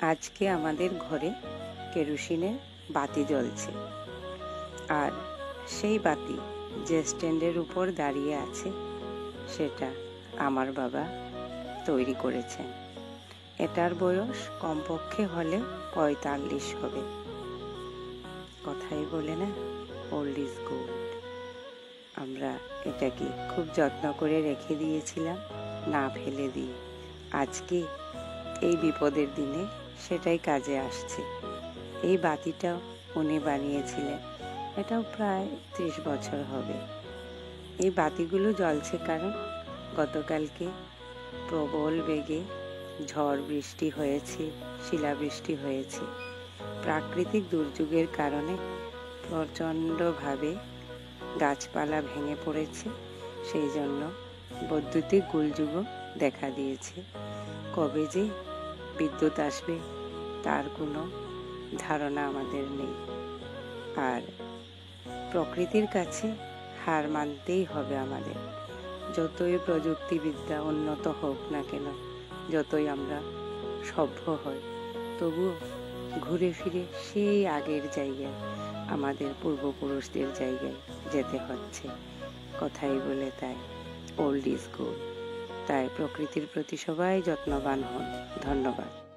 আজকে আমাদের ঘরে কেরোসিনের বাতি জ্বলছে, আর সেই বাতি যে স্ট্যান্ডের উপর দাঁড়িয়ে আছে সেটা আমার বাবা তৈরি করেছেন। এটার বয়স কমপক্ষে হলে 45 হবে। কথাই বলে না, ওল্ড ইজ গোল্ড। আমরা এটাকে খুব যত্ন করে রেখে দিয়েছিলাম, না ফেলে দিয়ে। আজকে এই বিপদের দিনে সেটাই কাজে আসছে। এই বাতিটাও উনি বানিয়েছিলেন, এটাও প্রায় 30 বছর হবে। এই বাতিগুলো জ্বলছে কারণ গতকালকে প্রবল বেগে ঝড় বৃষ্টি হয়েছে, শিলাবৃষ্টি হয়েছে। প্রাকৃতিক দুর্যোগের কারণে প্রচণ্ডভাবে গাছপালা ভেঙে পড়েছে, সেই জন্য বৈদ্যুতিক গোলযোগও দেখা দিয়েছে। কবে যে বিদ্যুৎ আসবে তার কোনো ধারণা আমাদের নেই। আর প্রকৃতির কাছে হার মানতেই হবে আমাদের। যতই প্রযুক্তিবিদ্যা উন্নত হোক না কেন, যতই আমরা সভ্য হই, তবুও ঘুরে ফিরে সেই আগের জায়গায়, আমাদের পূর্বপুরুষদের জায়গায় যেতে হচ্ছে। কথাই বলে তাই, ওল্ড ইজ গোল্ড। তাই প্রকৃতির প্রতি সবাই যত্নবান হন। ধন্যবাদ।